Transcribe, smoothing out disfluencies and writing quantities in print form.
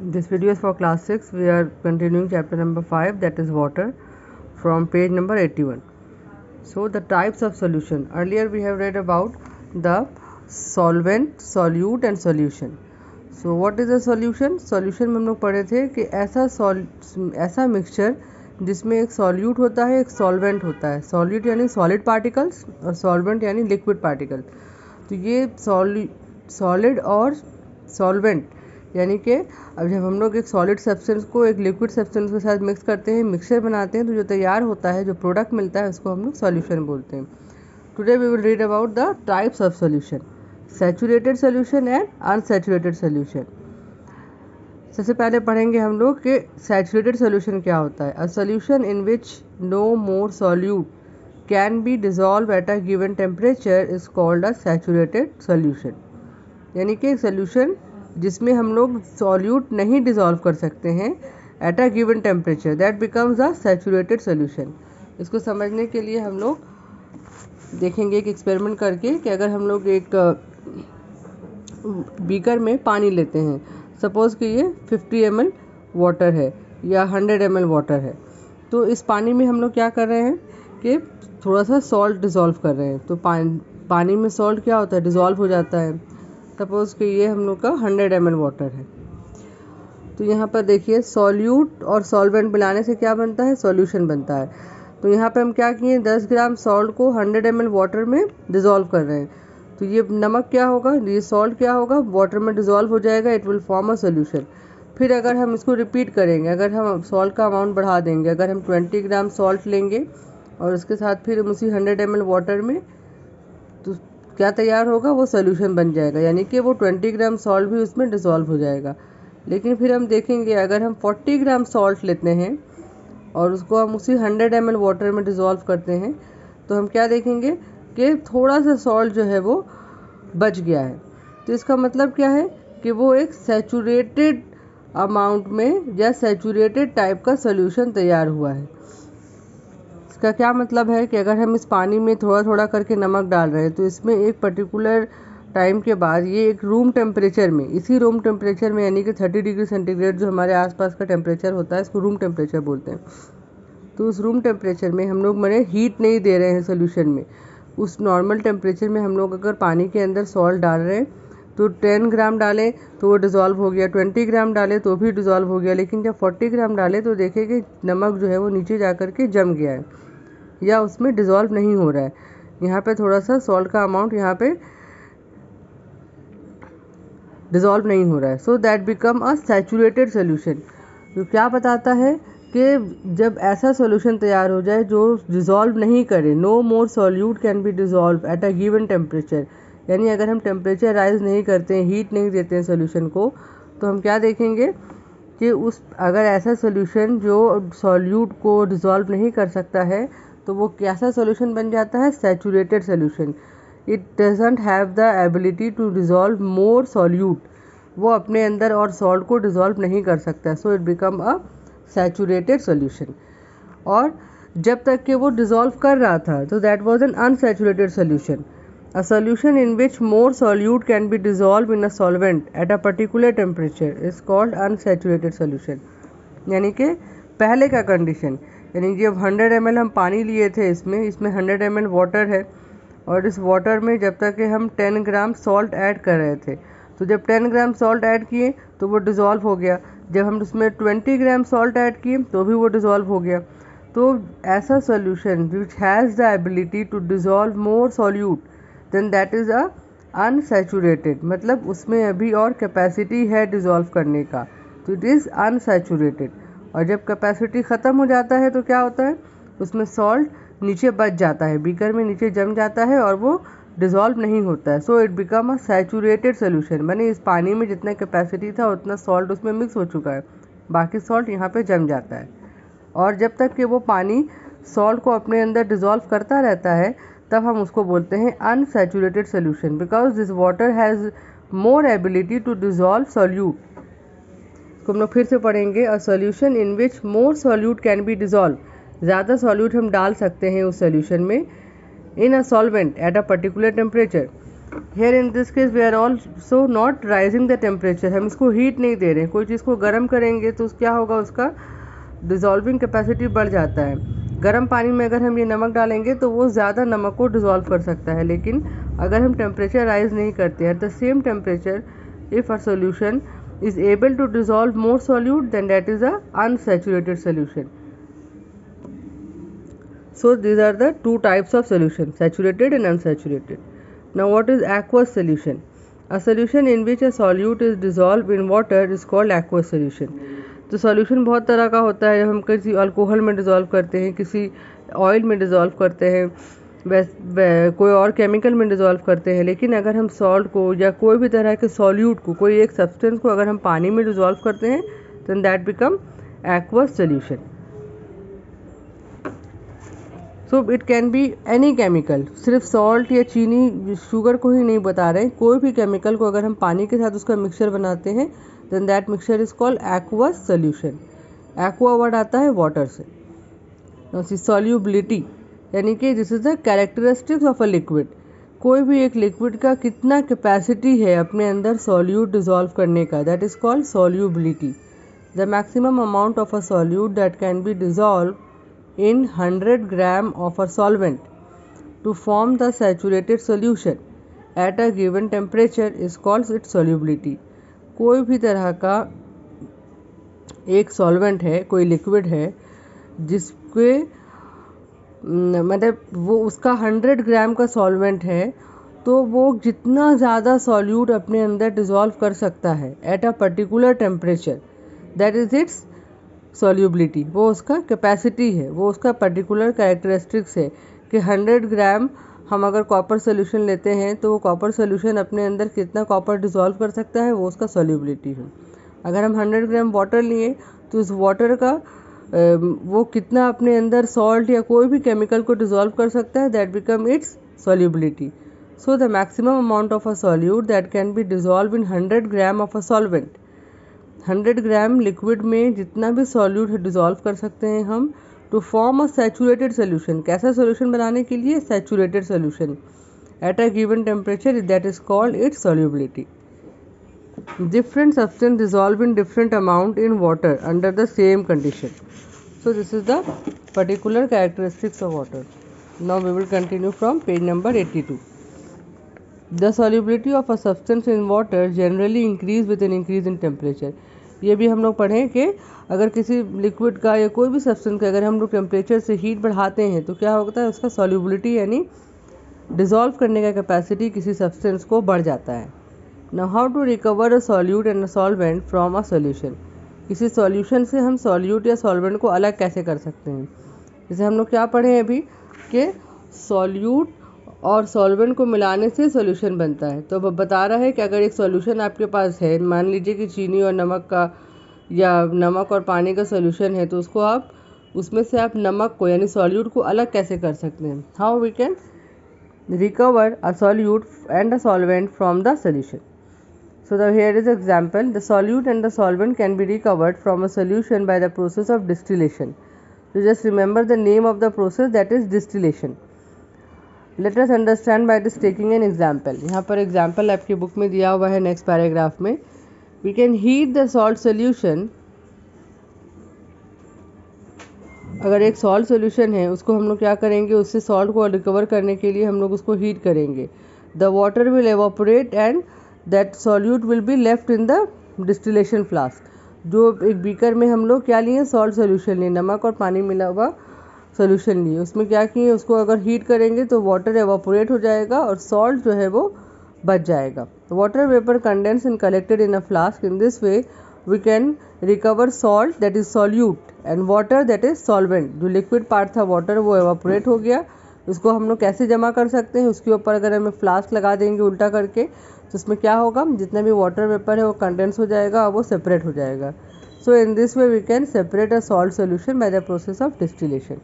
This video is for class 6. We are continuing chapter number 5, that is water, from page number 81. So the types of solution. Earlier we have read about the solvent, solute and solution. So what is a solution? Solution में हम लोग पढ़े थे कि ऐसा mixture जिसमें एक solute होता है, एक सॉल्वेंट होता है. सॉल्यूट यानी सॉलिड पार्टिकल्स और सॉल्वेंट यानी लिक्विड पार्टिकल. तो ये सॉलिड और सॉल्वेंट यानी कि अब जब हम लोग एक सॉलिड सब्सटेंस को एक लिक्विड सब्सटेंस के साथ मिक्स करते हैं, मिक्सचर बनाते हैं, तो जो तैयार होता है, जो प्रोडक्ट मिलता है, उसको हम लोग सॉल्यूशन बोलते हैं. Today we will read about the types of solution, saturated solution and unsaturated solution. सबसे पहले पढ़ेंगे हम लोग कि सैचुरेटेड सॉल्यूशन क्या होता है. A solution in which no more solute can be dissolve at a given temperature is called a saturated solution. यानी कि एक सॉल्यूशन जिसमें हम लोग सॉल्यूट नहीं डिज़ोल्व कर सकते हैं eight a given temperature, that becomes a saturated solution. इसको समझने के लिए हम लोग देखेंगे एक एक्सपेरिमेंट करके कि अगर हम लोग एक बीकर में पानी लेते हैं, सपोज़ कि ये 50 ml वाटर है या 100 ml वाटर है, तो इस पानी में हम लोग क्या कर रहे हैं कि थोड़ा सा सॉल्ट डिज़ोल्व कर रहे हैं. तो पानी में सॉल्ट क्या होता है, डिज़ोल्व हो जाता है. सपोज़ कि ये हम लोग का 100 ml वाटर है, तो यहाँ पर देखिए सॉल्यूट और सॉल्वेंट मिलाने से क्या बनता है, सॉल्यूशन बनता है. तो यहाँ पे हम क्या किए, 10 ग्राम सॉल्ट को 100 ml वाटर में डिज़ोल्व कर रहे हैं. तो ये नमक क्या होगा, ये सॉल्ट क्या होगा, वाटर में डिज़ोल्व हो जाएगा, it will form a solution. फिर अगर हम इसको रिपीट करेंगे, अगर हम सॉल्ट का अमाउंट बढ़ा देंगे, अगर हम 20 ग्राम सॉल्ट लेंगे और उसके साथ फिर उसी 100 ml वाटर में, तो क्या तैयार होगा, वो सॉल्यूशन बन जाएगा. यानी कि वो 20 ग्राम सॉल्ट भी उसमें डिज़ोल्व हो जाएगा. लेकिन फिर हम देखेंगे अगर हम 40 ग्राम सॉल्ट लेते हैं और उसको हम उसी 100 ml वाटर में डिज़ोल्व करते हैं, तो हम क्या देखेंगे कि थोड़ा सा सॉल्ट जो है वो बच गया है. तो इसका मतलब क्या है कि वो एक सैचुरेटेड अमाउंट में या सैचुरेटेड टाइप का सॉल्यूशन तैयार हुआ है. इसका क्या मतलब है कि अगर हम इस पानी में थोड़ा थोड़ा करके नमक डाल रहे हैं, तो इसमें एक पर्टिकुलर टाइम के बाद ये एक रूम टेम्परेचर में, इसी रूम टेम्परेचर में, यानी कि 30 डिग्री सेंटीग्रेड जो हमारे आसपास का टेम्परेचर होता है, इसको रूम टेम्परेचर बोलते हैं. तो उस रूम टेम्परेचर में हम लोग मैंने हीट नहीं दे रहे हैं सोल्यूशन में. उस नॉर्मल टेम्परेचर में हम लोग अगर पानी के अंदर सॉल्ट डाल रहे हैं, तो 10 ग्राम डालें तो वो डिज़ोल्व हो गया, 20 ग्राम डालें तो भी डिज़ोल्व हो गया. लेकिन जब 40 ग्राम डालें तो देखें कि नमक जो है वो नीचे जा कर के जम गया है या उसमें डिज़ोल्व नहीं हो रहा है. यहाँ पे थोड़ा सा सॉल्ट का अमाउंट यहाँ पे डिज़ोल्व नहीं हो रहा है. So that become a saturated solution. तो क्या बताता है कि जब ऐसा सॉल्यूशन तैयार हो जाए जो डिज़ोल्व नहीं करे, no more solute can be dissolve at a given temperature, यानी अगर हम टेम्परेचर राइज नहीं करते हैं, हीट नहीं देते हैं सॉल्यूशन को, तो हम क्या देखेंगे कि अगर ऐसा सॉल्यूशन जो सॉल्यूट को डिज़ोल्व नहीं कर सकता है, तो वो कैसा सॉल्यूशन बन जाता है, saturated solution. It doesn't have the ability to dissolve more solute, वो अपने अंदर और सॉल्ट को डिज़ोल्व नहीं कर सकता. So it become a saturated solution. और जब तक कि वो डिज़ोल्व कर रहा था, तो that was an unsaturated solution. A solution in which more solute can be dissolved in a solvent at a particular temperature is called unsaturated solution. यानी कि पहले का कंडीशन, यानी जब 100 ml हम पानी लिए थे, इसमें 100 ml वाटर है और इस वाटर में जब तक कि हम 10 ग्राम सॉल्ट ऐड कर रहे थे, तो जब 10 ग्राम सॉल्ट ऐड किए तो वो डिज़ोल्व हो गया. जब हम उसमें 20 ग्राम सॉल्ट ऐड किए तो भी वो डिज़ोल्व हो गया. तो ऐसा solution which has the ability to dissolve more solute, then that is a unsaturated, मतलब उसमें अभी और कैपेसिटी है डिज़ोल्व करने का, तो इट इज़ अनसैचुरेटेड. और जब कैपेसिटी ख़त्म हो जाता है तो क्या होता है, उसमें सॉल्ट नीचे बच जाता है, बीकर में नीचे जम जाता है और वो डिज़ोल्व नहीं होता है. So it become a saturated solution. माने इस पानी में जितना कैपेसिटी था उतना सॉल्ट उसमें मिक्स हो चुका है, बाकी सॉल्ट यहाँ पे जम जाता है. और जब तक कि वो पानी सॉल्ट को अपने अंदर डिज़ोल्व करता रहता है, तब हम उसको बोलते हैं unsaturated solution, because this water has more ability to dissolve solute. इसको हम लोग फिर से पढ़ेंगे. A solution in which more solute can be dissolve, ज़्यादा सॉल्यूट हम डाल सकते हैं उस सॉल्यूशन में, in a solvent at a particular temperature, here in this case we are also not raising the temperature, हम इसको हीट नहीं दे रहे हैं। कोई चीज़ को गर्म करेंगे तो क्या होगा, उसका डिज़ोल्विंग कैपेसिटी बढ़ जाता है। गर्म पानी में अगर हम ये नमक डालेंगे तो वो ज़्यादा नमक को डिज़ोल्व कर सकता है, लेकिन अगर हम टेम्परेचर राइज नहीं करते at the same temperature, if a solution is able to dissolve more solute, then that is a unsaturated solution. So these are the two types of solution, saturated and unsaturated. Now what is aqueous solution? A solution in which a solute is dissolved in water is called aqueous solution. तो solution बहुत तरह का होता है। हम किसी alcohol में dissolve करते हैं, किसी ऑयल में डिज़ोल्व करते हैं, कोई और केमिकल में डिज़ोल्व करते हैं। लेकिन अगर हम सॉल्ट को या कोई भी तरह के सॉल्यूट को, कोई एक सब्सटेंस को अगर हम पानी में डिज़ोल्व करते हैं, then that become aqueous solution. So it can be any chemical, सिर्फ सॉल्ट या चीनी शुगर को ही नहीं बता रहे हैं, कोई भी केमिकल को अगर हम पानी के साथ उसका मिक्सचर बनाते हैं, then that mixture is called aqueous solution. aqua word आता है वाटर से। Now solubility यानी कि this is the characteristics of a liquid. कोई भी एक लिक्विड का कितना कैपेसिटी है अपने अंदर सॉल्यूट डिज़ोल्व करने का, that is called solubility. The maximum amount of a solute that can be dissolve in 100 gram of a solvent to form the saturated solution at a given temperature is called its solubility. कोई भी तरह का एक solvent है, कोई liquid है जिसके मतलब वो उसका 100 ग्राम का सॉल्वेंट है, तो वो जितना ज़्यादा सॉल्यूट अपने अंदर डिज़ोल्व कर सकता है eight a particular temperature, that is it's solubility. वो उसका कैपेसिटी है, वो उसका पर्टिकुलर कैरेक्टरिस्टिक्स है कि 100 ग्राम हम अगर कॉपर सोल्यूशन लेते हैं तो वो कॉपर सोल्यूशन अपने अंदर कितना कॉपर डिज़ोल्व कर सकता है, वो उसका सॉल्यूबिलिटी है। अगर हम 100 ग्राम वाटर लिए तो उस वाटर का वो कितना अपने अंदर सॉल्ट या कोई भी केमिकल को डिज़ोल्व कर सकता है, that become its solubility. So the maximum amount of a solute that can be dissolve in 100 gram of a solvent, 100 gram liquid में जितना भी सॉल्यूट डिज़ोल्व कर सकते हैं हम, to form a saturated solution. कैसा सोल्यूशन बनाने के लिए? Saturated solution at a given temperature, that is called its solubility. Different substance dissolve in different amount in water under the same condition. So this is the particular characteristics of water. Now we will continue from page number 82. The solubility of a substance in water generally increase with an increase in temperature. ये भी हम लोग पढ़ें कि अगर किसी liquid का या कोई भी सब्सटेंस का अगर हम लोग टेम्परेचर से हीट बढ़ाते हैं तो क्या होता है, उसका सॉल्युबिलिटी यानी डिज़ोल्व करने का कैपेसिटी किसी सब्सटेंस को बढ़ जाता है। Now how to recover a solute and a solvent from a solution? किसी सॉल्यूशन से हम सॉल्यूट या सॉल्वेंट को अलग कैसे कर सकते हैं? जैसे हम लोग क्या पढ़े हैं अभी कि सॉल्यूट और सॉल्वेंट को मिलाने से सॉल्यूशन बनता है। तो अब बता रहा है कि अगर एक सॉल्यूशन आपके पास है, मान लीजिए कि चीनी और नमक का या नमक और पानी का सॉल्यूशन है, तो उसको आप उसमें से आप नमक को यानी सॉल्यूट को अलग कैसे कर सकते हैं? How we can recover a solute and a solvent from the solution. So here is example. The solute and the solvent can be recovered from a solution by the process of distillation. So just remember the name of the process, that is distillation. Let us understand by this taking an example. यहाँ पर example आपकी book में दिया हुआ है next paragraph में. We can heat the salt solution. अगर एक सॉल्ट सोल्यूशन है उसको हम लोग क्या करेंगे, उससे सॉल्ट को रिकवर करने के लिए हम लोग उसको हीट करेंगे. The water will evaporate and that solute will be left in the distillation flask. जो एक बीकर में हम लोग क्या लिए, सॉल्ट सोल्यूशन लिए, नमक और पानी मिला हुआ सोल्यूशन लिए, उसमें क्या किए, उसको अगर हीट करेंगे तो वाटर एवापोरेट हो जाएगा और सॉल्ट जो है वो बच जाएगा। Water vapour condense and collected in a flask. In this way we can recover salt that is solute and water that is solvent. जो लिक्विड पार्ट था वाटर वो एवापोरेट हो गया, उसको हम लोग कैसे जमा कर सकते हैं, उसके ऊपर अगर हमें फ्लास्क लगा देंगे उल्टा करके तो उसमें क्या होगा, जितना भी वाटर वेपर है वो कंडेंस हो जाएगा और वो सेपरेट हो जाएगा। So in this way we can separate a salt solution by the process of distillation.